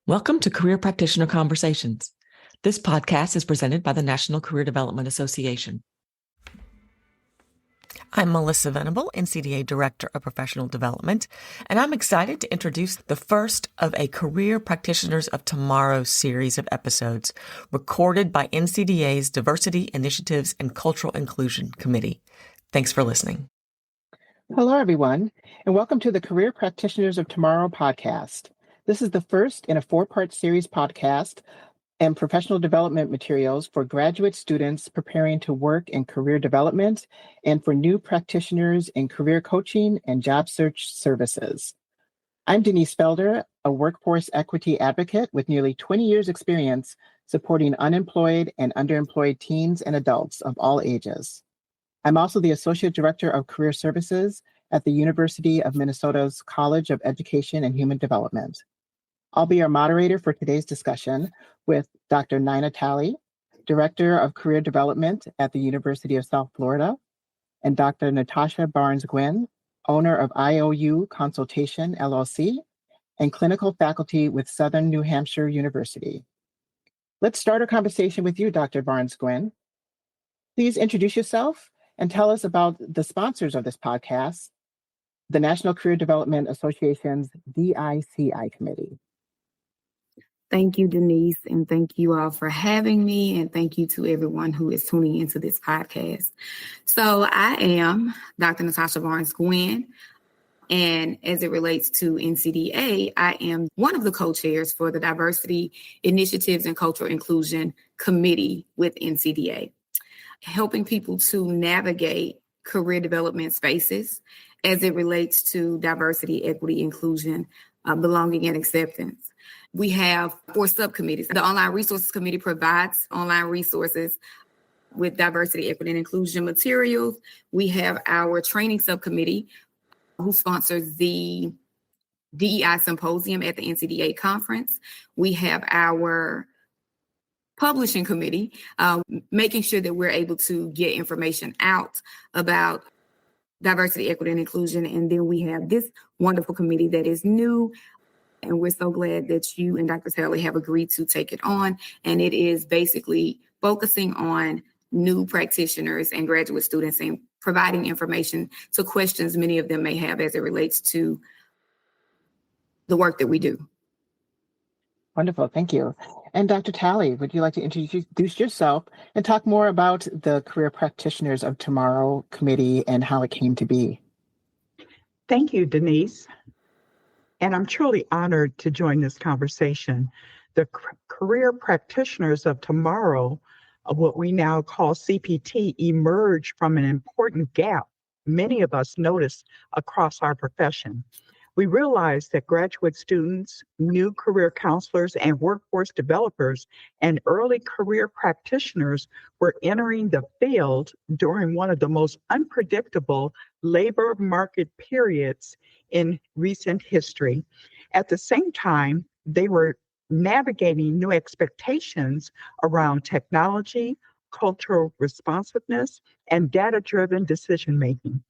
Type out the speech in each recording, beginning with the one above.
Welcome to Career Practitioner Conversations. This podcast is presented by the National Career Development Association. I'm Melissa Venable, NCDA Director of Professional Development, and I'm excited to introduce the first of a Career Practitioners of Tomorrow series of episodes recorded by NCDA's Diversity Initiatives and Cultural Inclusion Committee. Thanks for listening. Hello, everyone, and welcome to the Career Practitioners of Tomorrow podcast. This is the first in a four-part series podcast and professional development materials for graduate students preparing to work in career development and for new practitioners in career coaching and job search services. I'm Denise Felder, a workforce equity advocate with nearly 20 years experience supporting unemployed and underemployed teens and adults of all ages. I'm also the Associate Director of Career Services at the University of Minnesota's College of Education and Human Development. I'll be your moderator for today's discussion with Dr. Talley, Director of Career Development at the University of South Florida, and Dr. Natasha Barnes-Gwynn, owner of I.O.U. Consultation, LLC, and clinical faculty with Southern New Hampshire University. Let's start our conversation with you, Dr. Barnes-Gwynn. Please introduce yourself and tell us about the sponsors of this podcast, the National Career Development Association's DICI committee. Thank you, Denise, and thank you all for having me, and thank you to everyone who is tuning into this podcast. So I am Dr. Natasha Barnes-Gwynn, and as it relates to NCDA, I am one of the co-chairs for the Diversity Initiatives and Cultural Inclusion Committee with NCDA, helping people to navigate career development spaces as it relates to diversity, equity, inclusion, belonging, and acceptance. We have 4 subcommittees. The Online Resources Committee provides online resources with diversity, equity, and inclusion materials. We have our training subcommittee who sponsors the DEI symposium at the NCDA conference. We have our publishing committee, making sure that we're able to get information out about diversity, equity, and inclusion. And then we have this wonderful committee that is new. And we're so glad that you and Dr. Talley have agreed to take it on. And it is basically focusing on new practitioners and graduate students and providing information to questions many of them may have as it relates to the work that we do. Wonderful, thank you. And Dr. Talley, would you like to introduce yourself and talk more about the Career Practitioners of Tomorrow committee and how it came to be? Thank you, Denise. And I'm truly honored to join this conversation. The Career Practitioners of Tomorrow, of what we now call CPT, emerged from an important gap many of us notice across our profession. We realized that graduate students, new career counselors, and workforce developers and early career practitioners were entering the field during one of the most unpredictable labor market periods in recent history. At the same time, they were navigating new expectations around technology, cultural responsiveness, and data-driven decision-making.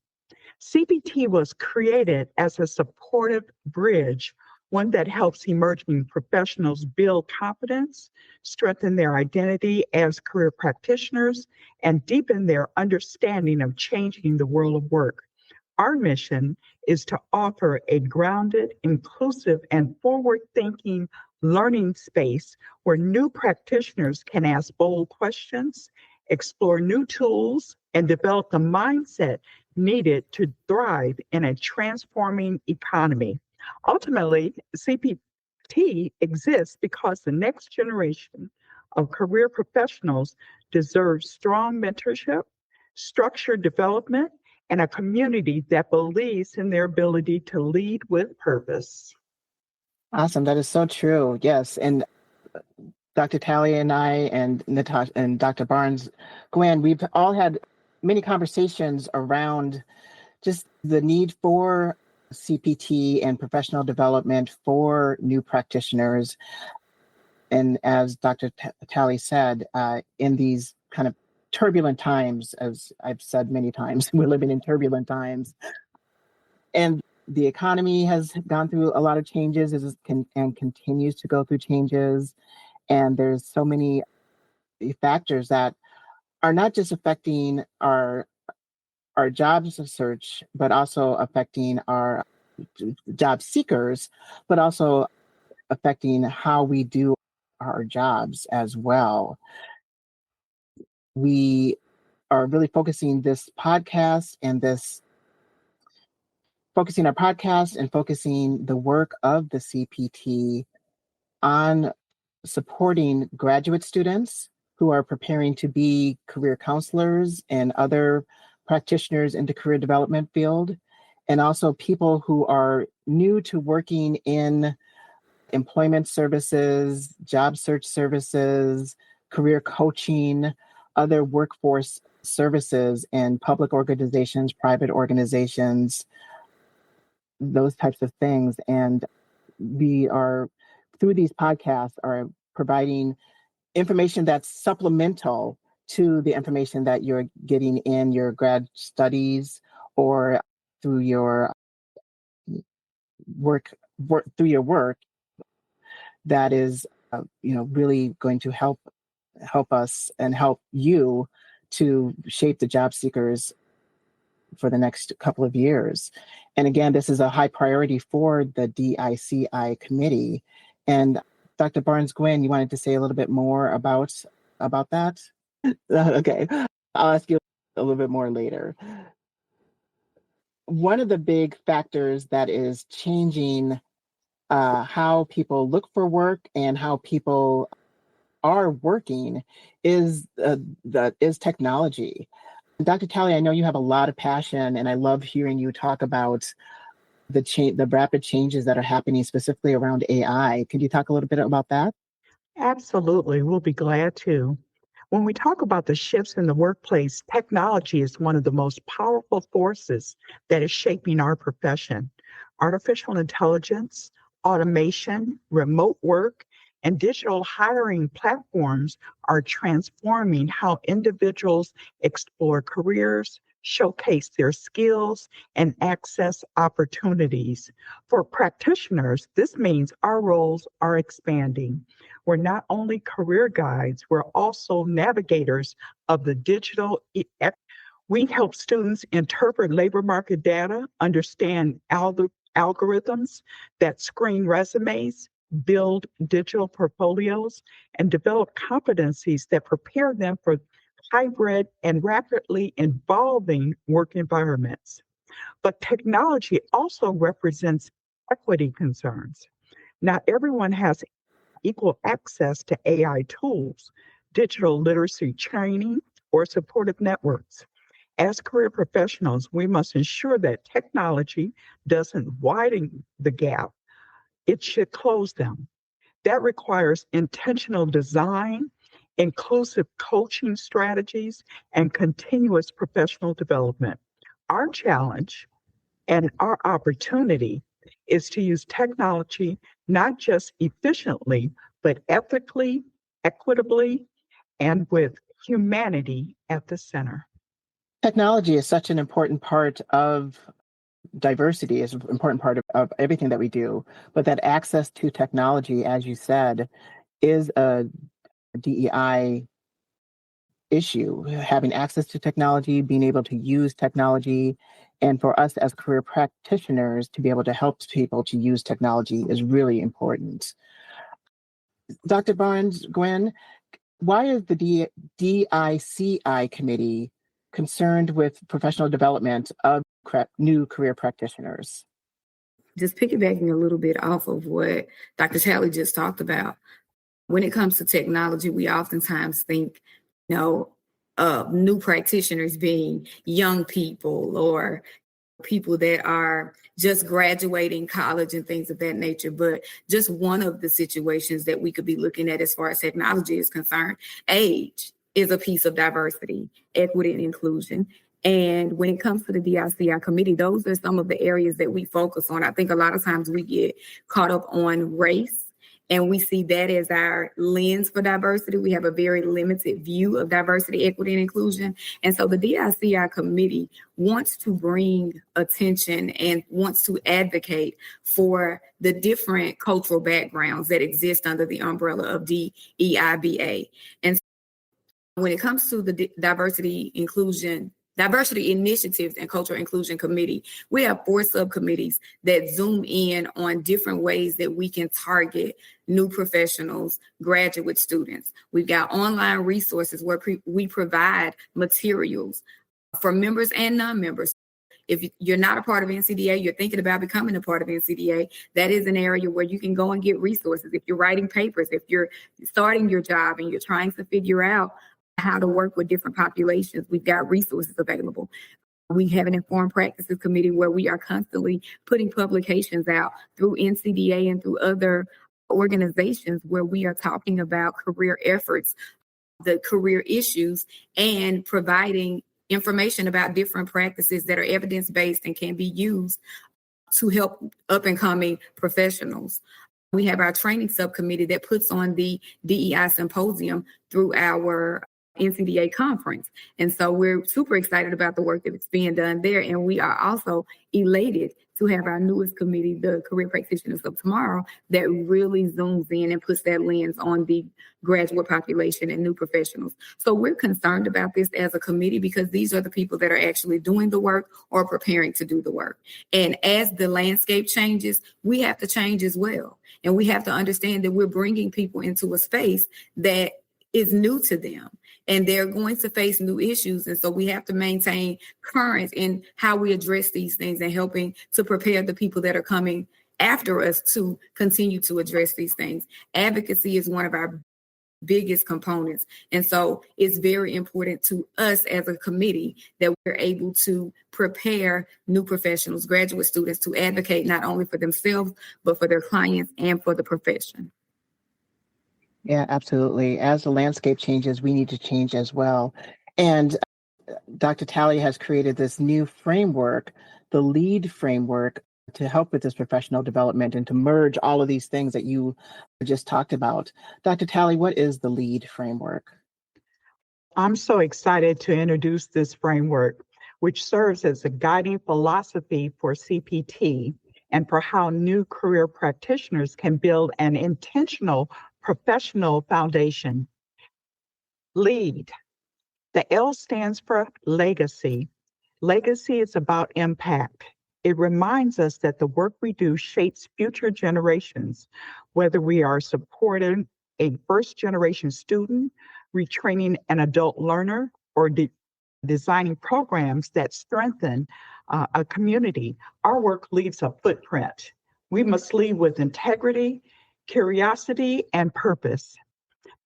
CPT was created as a supportive bridge, one that helps emerging professionals build confidence, strengthen their identity as career practitioners, and deepen their understanding of changing the world of work. Our mission is to offer a grounded, inclusive, and forward-thinking learning space where new practitioners can ask bold questions, explore new tools, and develop the mindset needed to thrive in a transforming economy. Ultimately, CPT exists because the next generation of career professionals deserves strong mentorship, structured development, and a community that believes in their ability to lead with purpose. Awesome, that is so true, yes. And Dr. Talley and I and Natasha and Dr. Barnes-Gwynn, we've all had many conversations around just the need for CPT and professional development for new practitioners. And as Dr. Talley said, in these kind of turbulent times, as I've said many times, we're living in turbulent times. And the economy has gone through a lot of changes and continues to go through changes. And there's so many factors that are not just affecting our jobs search, but also affecting our job seekers, but also affecting how we do our jobs as well. We are really focusing our podcast and focusing the work of the CPT on supporting graduate students who are preparing to be career counselors and other practitioners in the career development field, and also people who are new to working in employment services, job search services, career coaching, other workforce services in public organizations, private organizations, those types of things. And we are, through these podcasts, are providing information that's supplemental to the information that you're getting in your grad studies or through your work that is really going to help us and help you to shape the job seekers for the next couple of years. And again, this is a high priority for the DICI committee. And Dr. Barnes-Gwynn, you wanted to say a little bit more about that? Okay, I'll ask you a little bit more later. One of the big factors that is changing how people look for work and how people are working is technology. Dr. Talley, I know you have a lot of passion, and I love hearing you talk about the rapid changes that are happening specifically around AI. Could you talk a little bit about that? Absolutely. We'll be glad to. When we talk about the shifts in the workplace, technology is one of the most powerful forces that is shaping our profession. Artificial intelligence, automation, remote work, and digital hiring platforms are transforming how individuals explore careers, showcase their skills, and access opportunities. For practitioners, this means our roles are expanding. We're not only career guides, we're also navigators of the digital. We help students interpret labor market data, understand algorithms that screen resumes, build digital portfolios, and develop competencies that prepare them for hybrid and rapidly evolving work environments. But technology also represents equity concerns. Not everyone has equal access to AI tools, digital literacy training, or supportive networks. As career professionals, we must ensure that technology doesn't widen the gap, it should close them. That requires intentional design, inclusive coaching strategies, and continuous professional development. Our challenge and our opportunity is to use technology not just efficiently, but ethically, equitably, and with humanity at the center. Technology is such an important part of diversity, is an important part of everything that we do, but that access to technology, as you said, is a DEI issue. Having access to technology, being able to use technology, and for us as career practitioners to be able to help people to use technology is really important. Dr. Barnes-Gwynn, why is the DICI committee concerned with professional development of new career practitioners? Just piggybacking a little bit off of what Dr. Talley just talked about. When it comes to technology, we oftentimes think, of new practitioners being young people or people that are just graduating college and things of that nature. But just one of the situations that we could be looking at as far as technology is concerned, age is a piece of diversity, equity, and inclusion. And when it comes to the DICI committee, those are some of the areas that we focus on. I think a lot of times we get caught up on race And we see that as our lens for diversity. We have a very limited view of diversity, equity, and inclusion. And so the DICI committee wants to bring attention and wants to advocate for the different cultural backgrounds that exist under the umbrella of DEIBA. And when it comes to the diversity initiatives and cultural inclusion committee, we have 4 subcommittees that zoom in on different ways that we can target new professionals, graduate students. We've got online resources where we provide materials for members and non-members. If you're not a part of NCDA, you're thinking about becoming a part of NCDA, that is an area where you can go and get resources. If you're writing papers, if you're starting your job and you're trying to figure out how to work with different populations, we've got resources available. We have an informed practices committee where we are constantly putting publications out through NCDA and through other organizations where we are talking about career efforts, the career issues, and providing information about different practices that are evidence-based and can be used to help up-and-coming professionals. We have our training subcommittee that puts on the DEI symposium through our NCDA conference. And so we're super excited about the work that's being done there. And we are also elated to have our newest committee, the Career Practitioners of Tomorrow, that really zooms in and puts that lens on the graduate population and new professionals. So we're concerned about this as a committee because these are the people that are actually doing the work or preparing to do the work. And as the landscape changes, we have to change as well. And we have to understand that we're bringing people into a space that is new to them, and they're going to face new issues. And so we have to maintain current in how we address these things and helping to prepare the people that are coming after us to continue to address these things. Advocacy is one of our biggest components. And so it's very important to us as a committee that we're able to prepare new professionals, graduate students, to advocate not only for themselves, but for their clients and for the profession. Yeah, absolutely. As the landscape changes, we need to change as well. And Dr. Talley has created this new framework, the L.E.A.D framework, to help with this professional development and to merge all of these things that you just talked about. Dr. Talley, what is the L.E.A.D framework? I'm so excited to introduce this framework, which serves as a guiding philosophy for CPT and for how new career practitioners can build an intentional professional foundation. L.E.A.D. The L stands for legacy. Legacy is about impact. It reminds us that the work we do shapes future generations, whether we are supporting a first-generation student, retraining an adult learner, or designing programs that strengthen a community. Our work leaves a footprint. We must lead with integrity, curiosity, and purpose.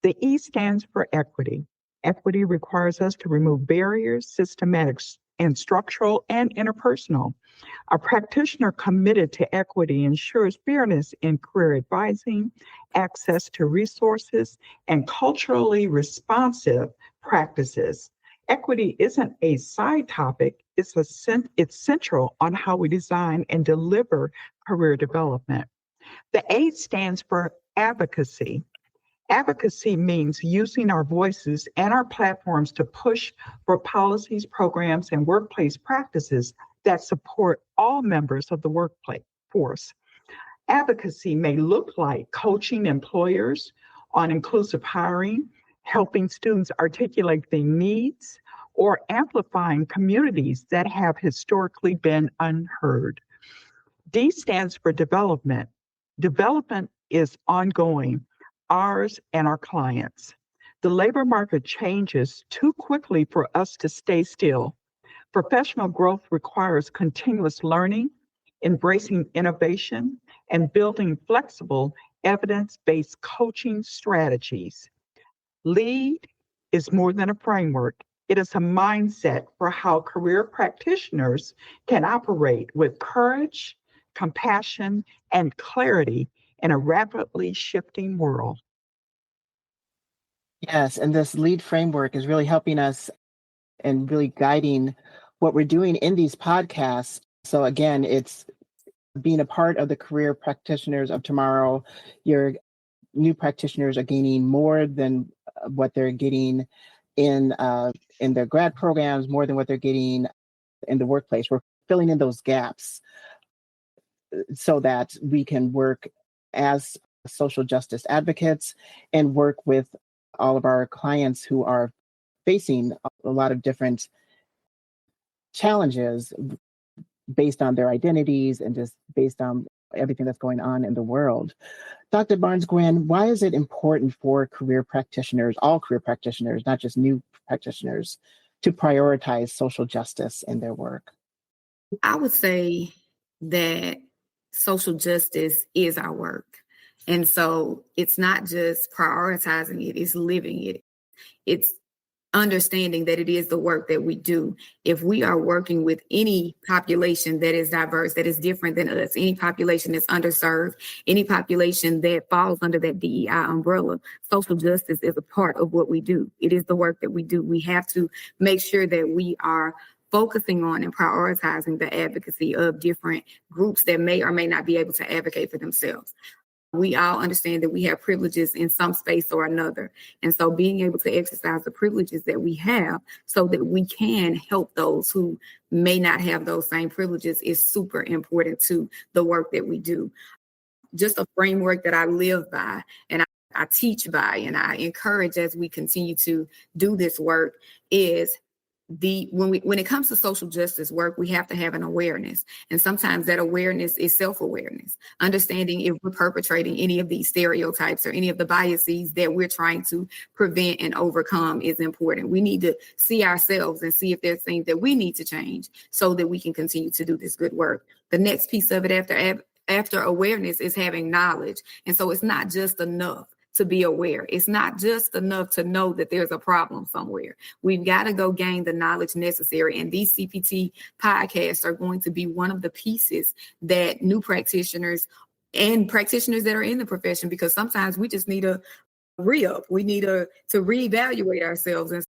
The E stands for equity. Equity requires us to remove barriers, systematic and structural and interpersonal. A practitioner committed to equity ensures fairness in career advising, access to resources, and culturally responsive practices. Equity isn't a side topic, it's central on how we design and deliver career development. The A stands for advocacy. Advocacy means using our voices and our platforms to push for policies, programs, and workplace practices that support all members of the workforce. Advocacy may look like coaching employers on inclusive hiring, helping students articulate their needs, or amplifying communities that have historically been unheard. D stands for development. Development is ongoing, ours and our clients. The labor market changes too quickly for us to stay still. Professional growth requires continuous learning, embracing innovation, and building flexible, evidence-based coaching strategies. L.E.A.D is more than a framework. It is a mindset for how career practitioners can operate with courage, compassion, and clarity in a rapidly shifting world. Yes, and this L.E.A.D framework is really helping us and really guiding what we're doing in these podcasts. So again, it's being a part of the Career Practitioners of Tomorrow. You're new practitioners are gaining more than what they're getting in their grad programs, more than what they're getting in the workplace. We're filling in those gaps so that we can work as social justice advocates and work with all of our clients who are facing a lot of different challenges based on their identities and just based on everything that's going on in the world. Dr. Barnes-Gwynn, why is it important for career practitioners, all career practitioners, not just new practitioners, to prioritize social justice in their work? I would say that social justice is our work. And so it's not just prioritizing it, it's living it. It's understanding that it is the work that we do. If we are working with any population that is diverse, that is different than us, any population that's underserved, any population that falls under that DEI umbrella, social justice is a part of what we do. It is the work that we do. We have to make sure that we are focusing on and prioritizing the advocacy of different groups that may or may not be able to advocate for themselves. We all understand that we have privileges in some space or another. And so being able to exercise the privileges that we have so that we can help those who may not have those same privileges is super important to the work that we do. Just a framework that I live by and I teach by and I encourage as we continue to do this work is when it comes to social justice work, we have to have an awareness. And sometimes that awareness is self-awareness, understanding if we're perpetrating any of these stereotypes or any of the biases that we're trying to prevent and overcome is important. We need to see ourselves and see if there's things that we need to change so that we can continue to do this good work. The next piece of it after awareness is having knowledge. And so it's not just enough to be aware. It's not just enough to know that there's a problem somewhere. We've got to go gain the knowledge necessary. And these CPT podcasts are going to be one of the pieces that new practitioners and practitioners that are in the profession, because sometimes we just need a re-up. We need to reevaluate ourselves. And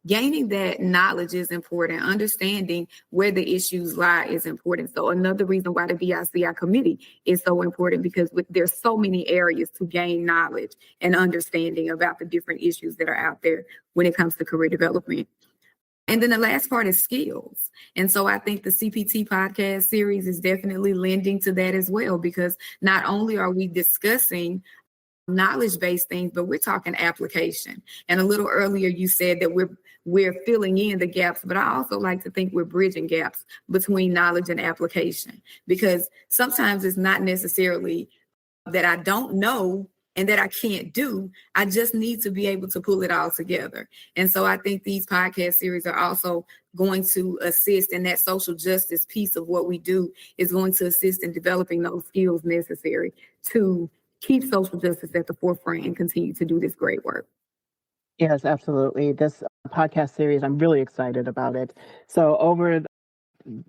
gaining that knowledge is important. Understanding where the issues lie is important. So another reason why the DICI committee is so important, because there's so many areas to gain knowledge and understanding about the different issues that are out there when it comes to career development. And then the last part is skills. And so I think the CPT podcast series is definitely lending to that as well, because not only are we discussing knowledge-based things, but we're talking application. And a little earlier, you said that we're filling in the gaps, but I also like to think we're bridging gaps between knowledge and application, because sometimes it's not necessarily that I don't know and that I can't do. I just need to be able to pull it all together. And so I think these podcast series are also going to assist in that social justice piece of what we do, is going to assist in developing those skills necessary to keep social justice at the forefront and continue to do this great work. Yes, absolutely. This podcast series, I'm really excited about it. So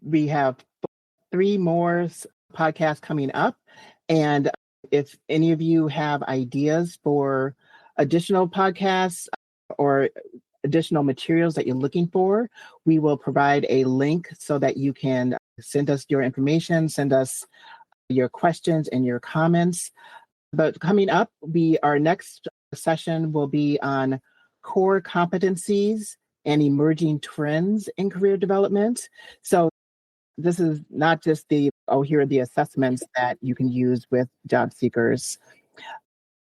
we have 3 more podcasts coming up. And if any of you have ideas for additional podcasts or additional materials that you're looking for, we will provide a link so that you can send us your information, send us your questions and your comments. But coming up, our next session will be on core competencies and emerging trends in career development. So this is not just here are the assessments that you can use with job seekers,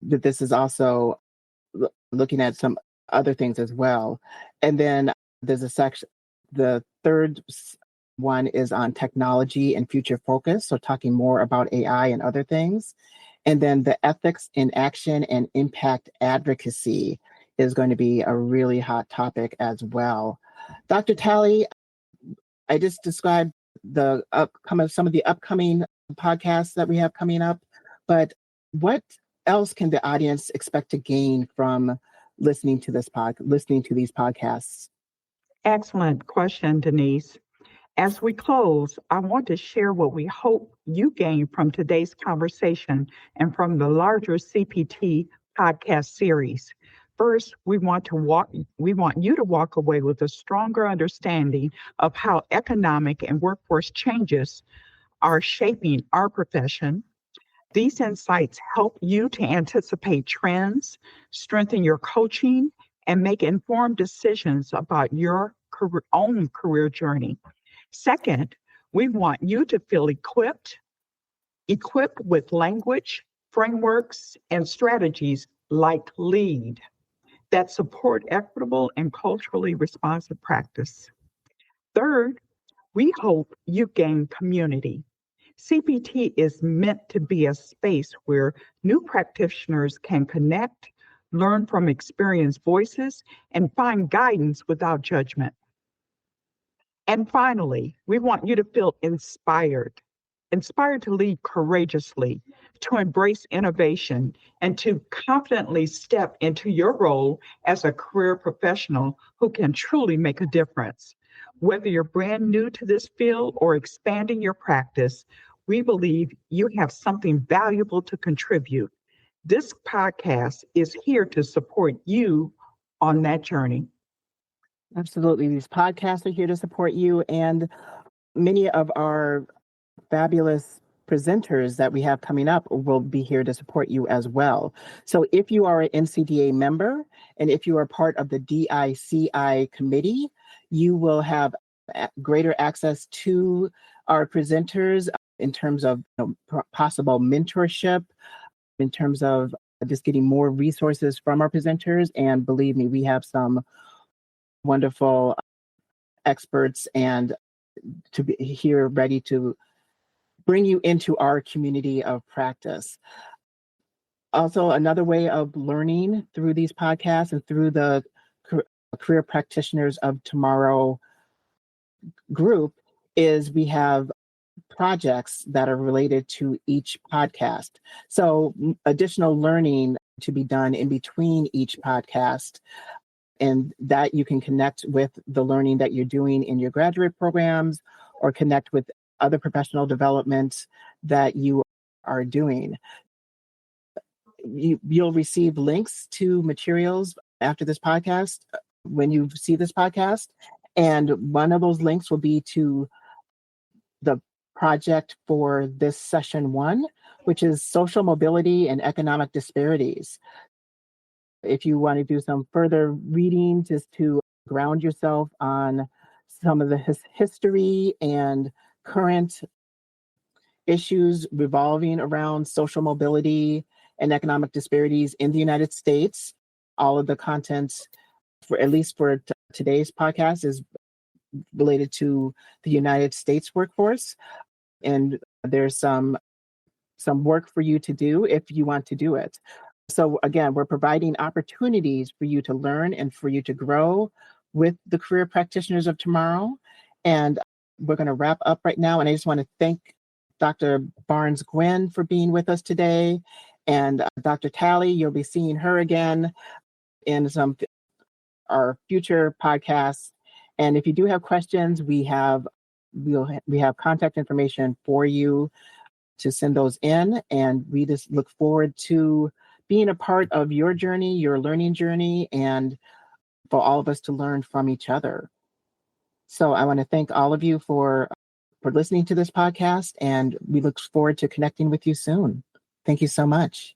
but this is also looking at some other things as well. And then there's a section, the third one is on technology and future focus, so talking more about AI and other things. And then the ethics in action and impact advocacy is going to be a really hot topic as well. Dr. Talley, I just described some of the upcoming podcasts that we have coming up, but what else can the audience expect to gain from listening to these podcasts? Excellent question, Denise. As we close, I want to share what we hope you gain from today's conversation and from the larger CPT podcast series. First, we want you to walk away with a stronger understanding of how economic and workforce changes are shaping our profession. These insights help you to anticipate trends, strengthen your coaching, and make informed decisions about your own career journey. Second, we want you to feel equipped with language, frameworks, and strategies like L.E.A.D that support equitable and culturally responsive practice. Third, we hope you gain community. CPT is meant to be a space where new practitioners can connect, learn from experienced voices, and find guidance without judgment. And finally, we want you to feel inspired to lead courageously, to embrace innovation, and to confidently step into your role as a career professional who can truly make a difference. Whether you're brand new to this field or expanding your practice, we believe you have something valuable to contribute. This podcast is here to support you on that journey. Absolutely. These podcasts are here to support you, and many of our fabulous presenters that we have coming up will be here to support you as well. So if you are an NCDA member and if you are part of the DICI committee, you will have greater access to our presenters in terms of possible mentorship, in terms of just getting more resources from our presenters. And believe me, we have some wonderful experts and to be here ready to bring you into our community of practice. Also, another way of learning through these podcasts and through the Career Practitioners of Tomorrow group is we have projects that are related to each podcast. So additional learning to be done in between each podcast, and that you can connect with the learning that you're doing in your graduate programs or connect with other professional development that you are doing. You'll receive links to materials after this podcast when you see this podcast. And one of those links will be to the project for this session 1, which is social mobility and economic disparities. If you want to do some further reading just to ground yourself on some of the history and current issues revolving around social mobility and economic disparities in the United States, all of the content, for at least for today's podcast, is related to the United States workforce. And there's some work for you to do if you want to do it. So again, we're providing opportunities for you to learn and for you to grow with the career practitioners of tomorrow. And we're going to wrap up right now. And I just want to thank Dr. Barnes-Gwynn for being with us today. And Dr. Talley, you'll be seeing her again in our future podcasts. And if you do have questions, we have contact information for you to send those in. And we just look forward to being a part of your journey, your learning journey, and for all of us to learn from each other. So I want to thank all of you for listening to this podcast, and we look forward to connecting with you soon. Thank you so much.